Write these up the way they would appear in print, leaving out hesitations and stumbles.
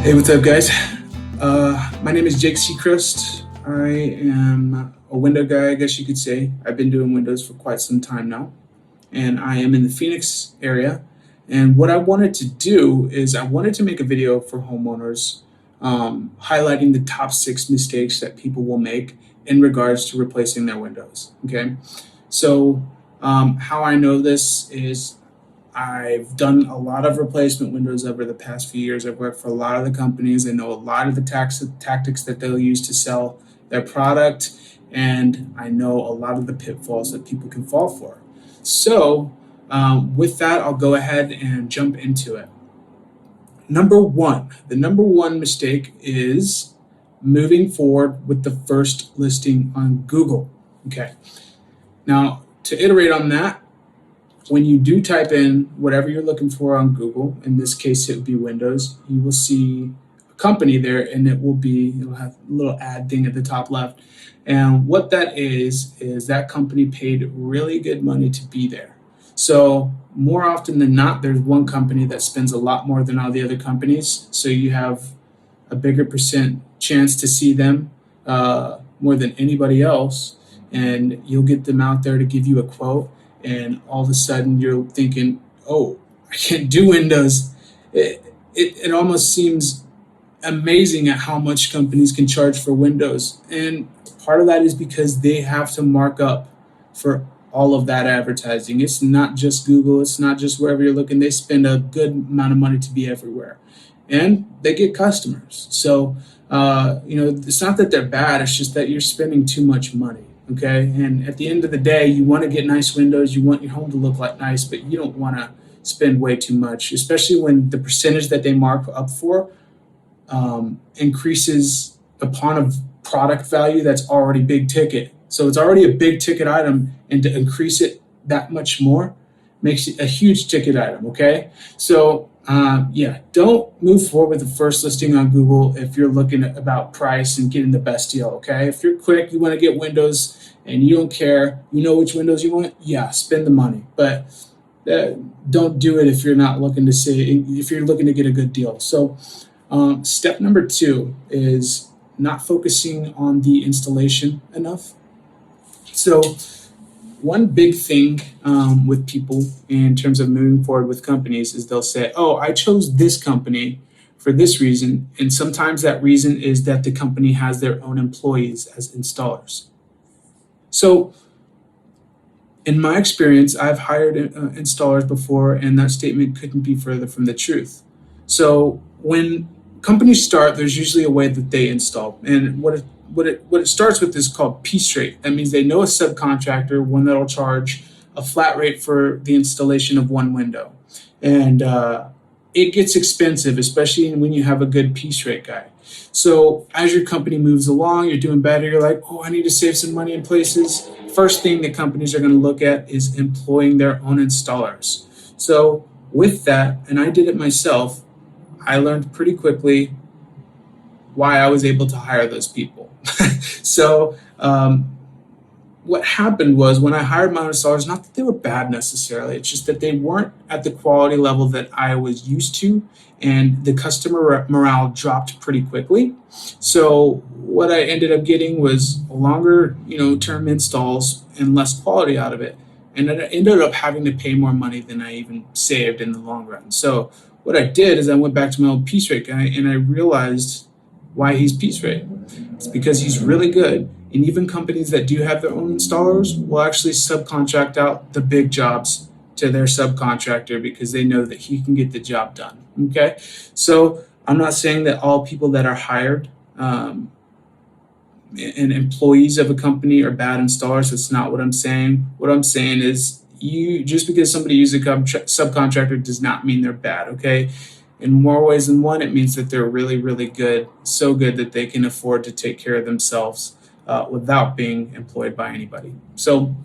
Hey, what's up, guys? My name is Jake Seacrest. I am a window guy, I guess you could say. I've been doing windows for quite some time now, and I am in the Phoenix area. And what I wanted to do is I wanted to make a video for homeowners highlighting the top 6 mistakes that people will make in regards to replacing their windows. Okay, so how I know this is I've done a lot of replacement windows over the past few years. I've worked for a lot of the companies. I know a lot of the tactics that they'll use to sell their product, and I know a lot of the pitfalls that people can fall for. So with that, I'll go ahead and jump into it. The number one mistake is moving forward with the first listing on Google. Okay. Now, to iterate on that, when you do type in whatever you're looking for on Google, in this case it would be Windows, you will see a company there, and it'll have a little ad thing at the top left. And what that is that company paid really good money to be there. So more often than not, there's one company that spends a lot more than all the other companies. So you have a bigger percent chance to see them more than anybody else, and you'll get them out there to give you a quote. And all of a sudden you're thinking, oh, I can't do Windows. It almost seems amazing at how much companies can charge for Windows. And part of that is because they have to mark up for all of that advertising. It's not just Google. It's not just wherever you're looking. They spend a good amount of money to be everywhere. And they get customers. So, it's not that they're bad. It's just that you're spending too much money. Okay, and at the end of the day, you want to get nice windows, you want your home to look like nice, but you don't want to spend way too much, especially when the percentage that they mark up for increases upon a product value that's already big ticket. So it's already a big ticket item, and to increase it that much more makes it a huge ticket item. Okay, so don't move forward with the first listing on Google if you're looking at about price and getting the best deal. Okay, if you're quick, you want to get windows and you don't care, you know which windows you want, spend the money, but don't do it if you're not looking to if you're looking to get a good deal. So step number 2 is not focusing on the installation enough. So one big thing with people in terms of moving forward with companies is they'll say, oh, I chose this company for this reason. And sometimes that reason is that the company has their own employees as installers. So in my experience, I've hired installers before, and that statement couldn't be further from the truth. So when companies start, there's usually a way that they install. And what it starts with is called piece rate. That means they know a subcontractor, one that'll charge a flat rate for the installation of one window. And it gets expensive, especially when you have a good piece rate guy. So as your company moves along, you're doing better, you're like, oh, I need to save some money in places. First thing that companies are going to look at is employing their own installers. So with that, and I did it myself, I learned pretty quickly why I was able to hire those people. So what happened was when I hired my own installers, not that they were bad necessarily, it's just that they weren't at the quality level that I was used to, and the customer morale dropped pretty quickly. So what I ended up getting was longer, term installs and less quality out of it. And I ended up having to pay more money than I even saved in the long run. So what I did is I went back to my old piece rate guy, and I realized why he's piece rate. It's because he's really good. And even companies that do have their own installers will actually subcontract out the big jobs to their subcontractor because they know that he can get the job done. Okay, so I'm not saying that all people that are hired and employees of a company are bad installers. That's not what I'm saying. What I'm saying is just because somebody uses a subcontractor does not mean they're bad. Okay. In more ways than one, it means that they're really, really good, so good that they can afford to take care of themselves without being employed by anybody. So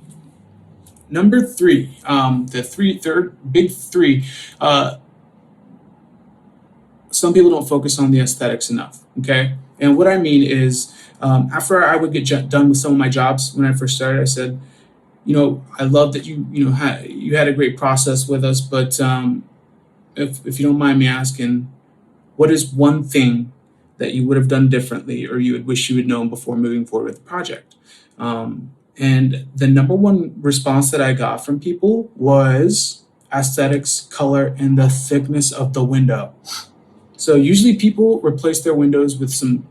number 3, third big 3, some people don't focus on the aesthetics enough, okay? And what I mean is after I would get done with some of my jobs when I first started, I said, I love that you had a great process with us, but if you don't mind me asking, what is one thing that you would have done differently or you would wish you had known before moving forward with the project? And the number one response that I got from people was aesthetics, color, and the thickness of the window. So usually people replace their windows with some,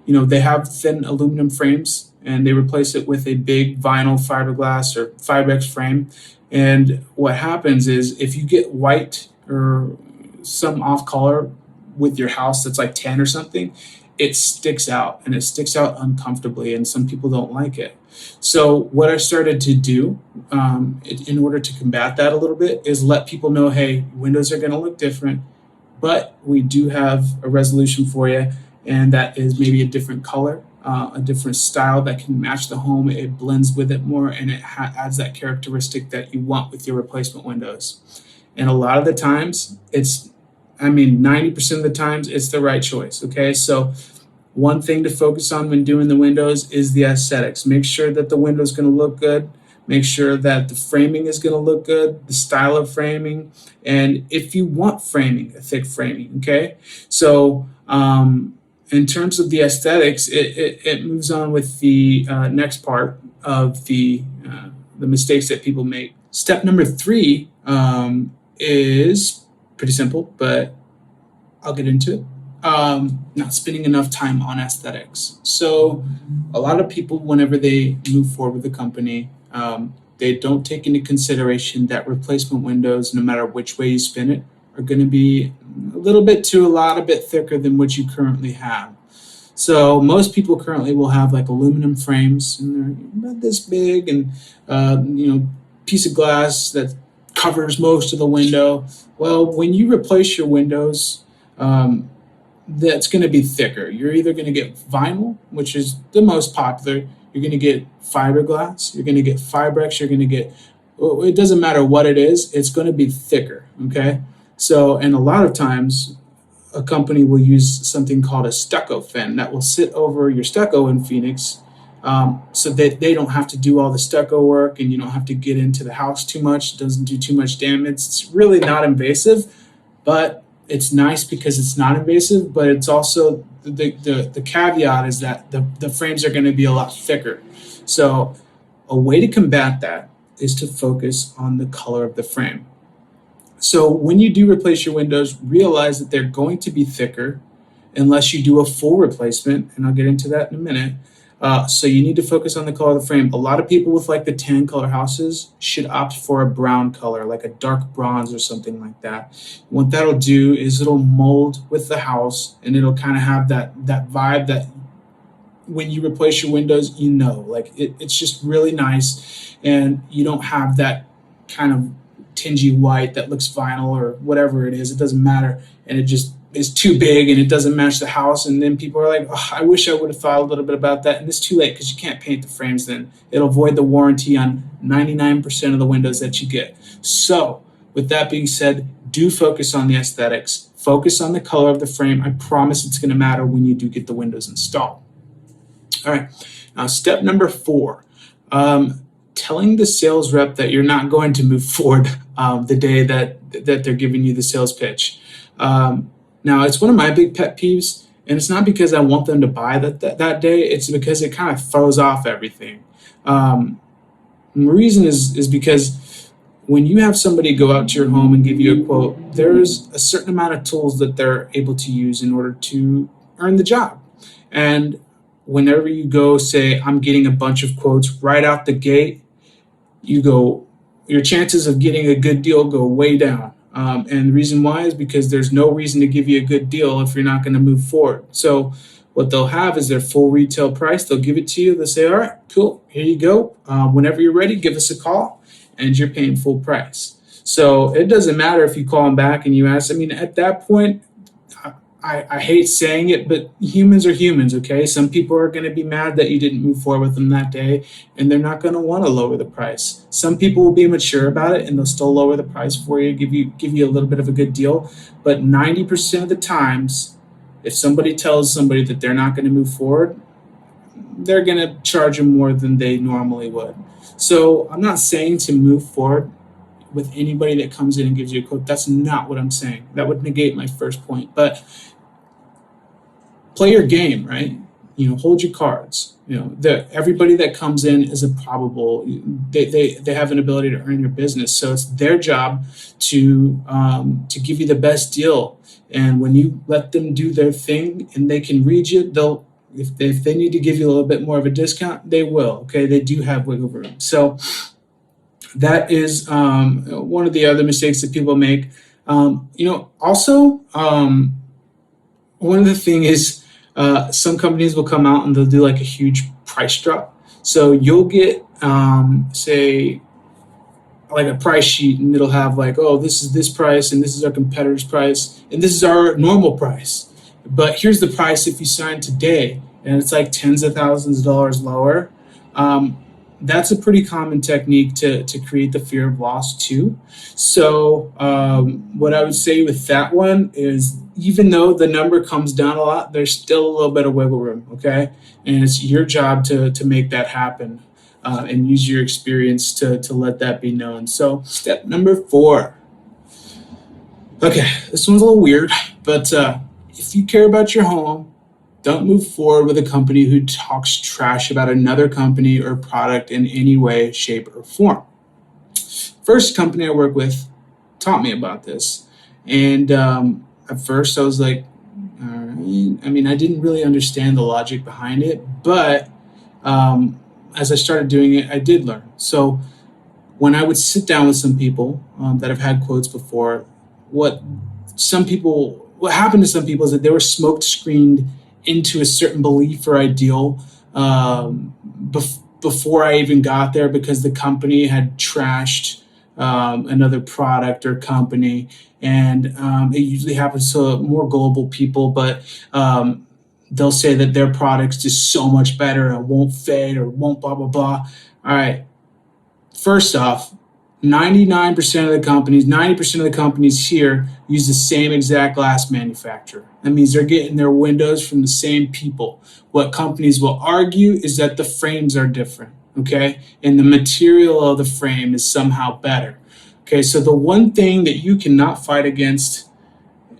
they have thin aluminum frames and they replace it with a big vinyl fiberglass or Fibex frame. And what happens is if you get white or some off color with your house that's like tan or something, it sticks out and it sticks out uncomfortably and some people don't like it. So what I started to do in order to combat that a little bit is let people know, hey, windows are going to look different, but we do have a resolution for you, and that is maybe a different color, a different style that can match the home. It blends with it more, and it adds that characteristic that you want with your replacement windows. And a lot of the times, 90% of the times, it's the right choice, okay? So one thing to focus on when doing the windows is the aesthetics. Make sure that the window's going to look good. Make sure that the framing is going to look good, the style of framing, and if you want framing, a thick framing, okay? So in terms of the aesthetics, it moves on with the next part of the mistakes that people make. Step number 3 is pretty simple, but I'll get into it. Not spending enough time on aesthetics. So a lot of people, whenever they move forward with a company, they don't take into consideration that replacement windows, no matter which way you spin it, are going to be a little bit to a lot a bit thicker than what you currently have. So most people currently will have like aluminum frames, and they're about this big, and piece of glass that covers most of the window. Well, when you replace your windows, that's going to be thicker. You're either going to get vinyl, which is the most popular. You're going to get fiberglass. You're going to get Fibex. You're going to get, it doesn't matter what it is, it's going to be thicker, okay? So, and a lot of times, a company will use something called a stucco fin that will sit over your stucco in Phoenix, so that they don't have to do all the stucco work and you don't have to get into the house too much. It doesn't do too much damage. It's really not invasive, but it's nice because it's not invasive, but it's also the caveat is that the frames are going to be a lot thicker. So a way to combat that is to focus on the color of the frame. So when you do replace your windows, realize that they're going to be thicker unless you do a full replacement, and I'll get into that in a minute. So you need to focus on the color of the frame. A lot of people with like the tan color houses should opt for a brown color, like a dark bronze or something like that. What that'll do is it'll mold with the house, and it'll kind of have that vibe that when you replace your windows, like it's just really nice, and you don't have that kind of tingy white that looks vinyl or whatever it is. It doesn't matter, and it just is too big and it doesn't match the house, and then people are like, oh, I wish I would have thought a little bit about that, and it's too late because you can't paint the frames then. It'll void the warranty on 99% of the windows that you get. So with that being said, do focus on the aesthetics, focus on the color of the frame. I promise it's going to matter when you do get the windows installed. All right, now step number 4, telling the sales rep that you're not going to move forward the day that they're giving you the sales pitch. Now, it's one of my big pet peeves, and it's not because I want them to buy that day. It's because it kind of throws off everything. The reason is because when you have somebody go out to your home and give you a quote, there's a certain amount of tools that they're able to use in order to earn the job. And whenever you go say, I'm getting a bunch of quotes right out the gate, your chances of getting a good deal go way down. And the reason why is because there's no reason to give you a good deal if you're not going to move forward. So what they'll have is their full retail price. They'll give it to you. They'll say, all right, cool, here you go. Whenever you're ready, give us a call, and you're paying full price. So it doesn't matter if you call them back and you ask. At that point, I hate saying it, but humans are humans, okay? Some people are going to be mad that you didn't move forward with them that day, and they're not going to want to lower the price. Some people will be mature about it, and they'll still lower the price for you, give you a little bit of a good deal. But 90% of the times, if somebody tells somebody that they're not going to move forward, they're going to charge them more than they normally would. So I'm not saying to move forward with anybody that comes in and gives you a quote. That's not what I'm saying. That would negate my first point. But play your game, right? Hold your cards. Everybody that comes in is a probable. They have an ability to earn your business, so it's their job to give you the best deal. And when you let them do their thing and they can read you, they'll if they need to give you a little bit more of a discount, they will. Okay, they do have wiggle room. So that is one of the other mistakes that people make. Also, one of the thing is some companies will come out and they'll do like a huge price drop. So you'll get, say, like a price sheet, and it'll have like, oh, this is this price, and this is our competitor's price, and this is our normal price. But here's the price if you sign today, and it's like tens of thousands of dollars lower. That's a pretty common technique to create the fear of loss too. So what I would say with that one is, even though the number comes down a lot, there's still a little bit of wiggle room, okay? And it's your job to make that happen and use your experience to let that be known. So step number 4. Okay, this one's a little weird, but if you care about your home, don't move forward with a company who talks trash about another company or product in any way, shape, or form. First company I work with taught me about this. And at first I was like, all right. I mean, I didn't really understand the logic behind it, but as I started doing it, I did learn. So when I would sit down with some people that have had quotes before, what happened to some people is that they were smoke screened into a certain belief or ideal before I even got there, because the company had trashed another product or company. And it usually happens to more global people, but they'll say that their product's just so much better and won't fade or won't blah, blah, blah. All right. First off, 90% of the companies here use the same exact glass manufacturer. That means they're getting their windows from the same people. What companies will argue is that the frames are different, okay? And the material of the frame is somehow better. Okay, so the one thing that you cannot fight against,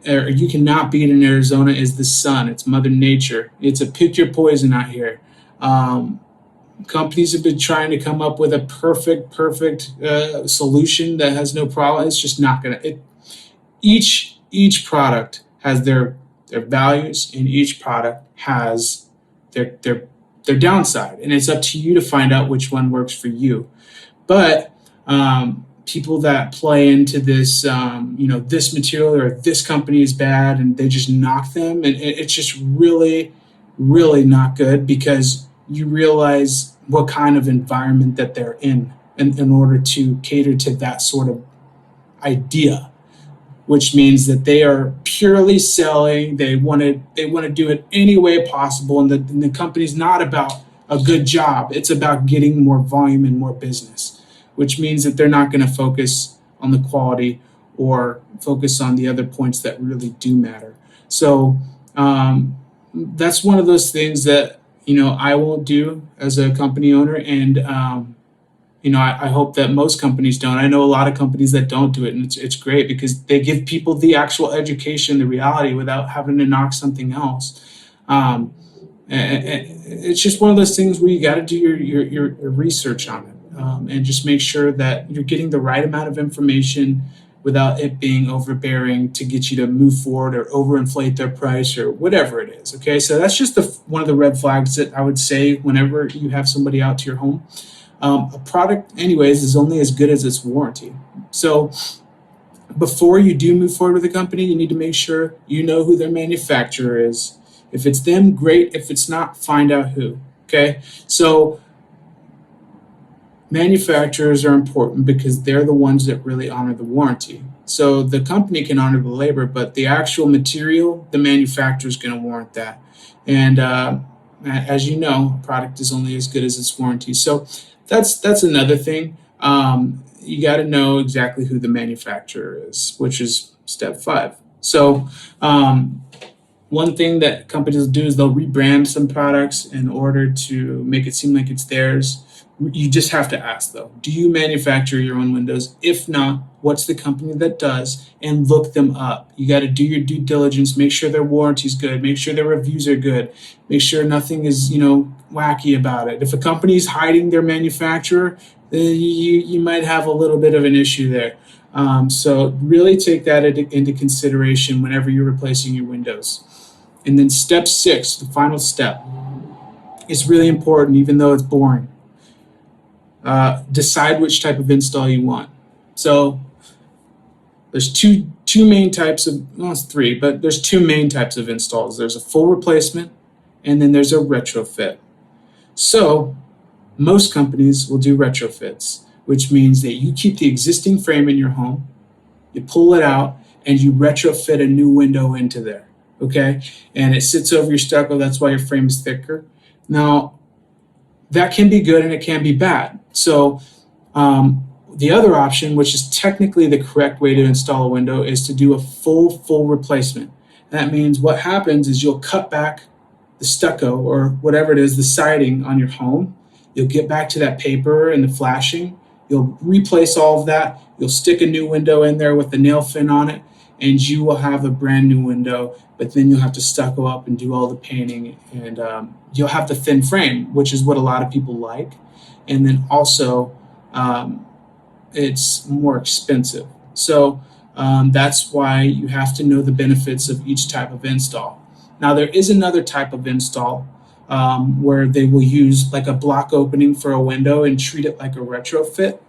or you cannot beat in Arizona, is the sun. It's Mother Nature. It's a pick your poison out here. Companies have been trying to come up with a perfect solution that has no problem. It's just not gonna. Each product has their values, and each product has their downside, and it's up to you to find out which one works for you. But people that play into this, this material or this company is bad, and they just knock them, and it's just really, really not good, because you realize what kind of environment that they're in order to cater to that sort of idea, which means that they are purely selling. They want to do it any way possible, and the company's not about a good job. It's about getting more volume and more business, which means that they're not going to focus on the quality or focus on the other points that really do matter. So that's one of those things that I won't do as a company owner, and I hope that most companies don't. I know a lot of companies that don't do it, and it's great, because they give people the actual education, the reality, without having to knock something else. And it's just one of those things where you got to do your research on it, and just make sure that you're getting the right amount of information without it being overbearing to get you to move forward or overinflate their price or whatever it is. Okay, so that's just one of the red flags that I would say whenever you have somebody out to your home. A product, anyways, is only as good as its warranty. So before you do move forward with a company, you need to make sure you know who their manufacturer is. If it's them, great. If it's not, find out who. Okay, so manufacturers are important because they're the ones that really honor the warranty. So the company can honor the labor, but the actual material, the manufacturer is going to warrant that. And as you know, a product is only as good as its warranty. So that's another thing. You got to know exactly who the manufacturer is, which is step 5. So one thing that companies do is they'll rebrand some products in order to make it seem like it's theirs. You just have to ask though, do you manufacture your own windows? If not, what's the company that does? And look them up. You got to do your due diligence, make sure their warranty's good, make sure their reviews are good, make sure nothing is, wacky about it. If a company's hiding their manufacturer, then you might have a little bit of an issue there. So really take that into consideration whenever you're replacing your windows. And then step 6, the final step, is really important, even though it's boring. Decide which type of install you want. So there's two main types of, well, it's 3, but there's 2 main types of installs. There's a full replacement, and then there's a retrofit. So most companies will do retrofits, which means that you keep the existing frame in your home, you pull it out, and you retrofit a new window into there, okay? And it sits over your stucco, that's why your frame is thicker. Now, that can be good and it can be bad. So the other option, which is technically the correct way to install a window, is to do a full replacement. That means what happens is you'll cut back the stucco or whatever it is, the siding on your home. You'll get back to that paper and the flashing. You'll replace all of that. You'll stick a new window in there with the nail fin on it, and you will have a brand new window. But then you'll have to stucco up and do all the painting, and you'll have the thin frame, which is what a lot of people like. And then also, it's more expensive. So that's why you have to know the benefits of each type of install. Now, there is another type of install where they will use like a block opening for a window and treat it like a retrofit.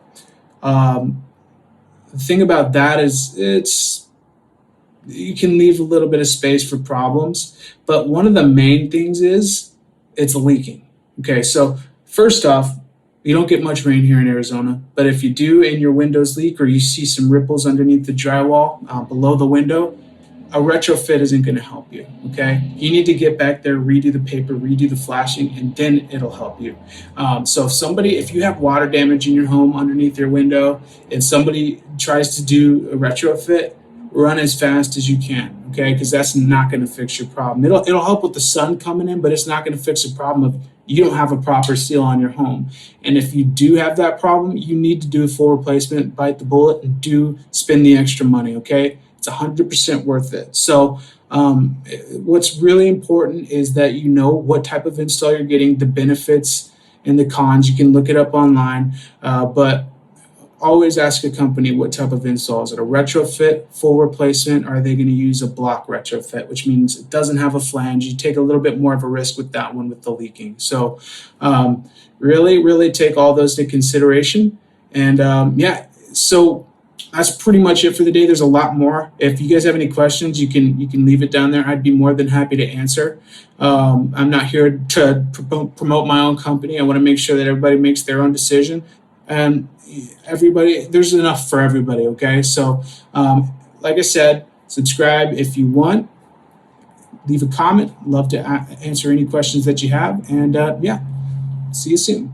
The thing about that is you can leave a little bit of space for problems, but one of the main things is it's leaking. Okay, so first off, you don't get much rain here in Arizona, but if you do and your windows leak or you see some ripples underneath the drywall below the window, a retrofit isn't going to help you, okay? You need to get back there, redo the paper, redo the flashing, and then it'll help you. So if you have water damage in your home underneath your window and somebody tries to do a retrofit, run as fast as you can, okay? Because that's not going to fix your problem. It'll help with the sun coming in, but it's not going to fix the problem of you don't have a proper seal on your home. And if you do have that problem, you need to do a full replacement, bite the bullet, and spend the extra money, okay? It's 100% worth it. So what's really important is that you know what type of install you're getting, the benefits and the cons. You can look it up online, but always ask a company what type of install. Is it a retrofit, full replacement, or are they going to use a block retrofit, which means it doesn't have a flange. You take a little bit more of a risk with that one with the leaking. So really take all those into consideration. And so that's pretty much it for the day. There's a lot more. If you guys have any questions, you can leave it down there. I'd be more than happy to answer. I'm not here to promote my own company. I want to make sure that everybody makes their own decision. And there's enough for everybody, okay? So like I said, subscribe if you want. Leave a comment. Love to answer any questions that you have. And see you soon.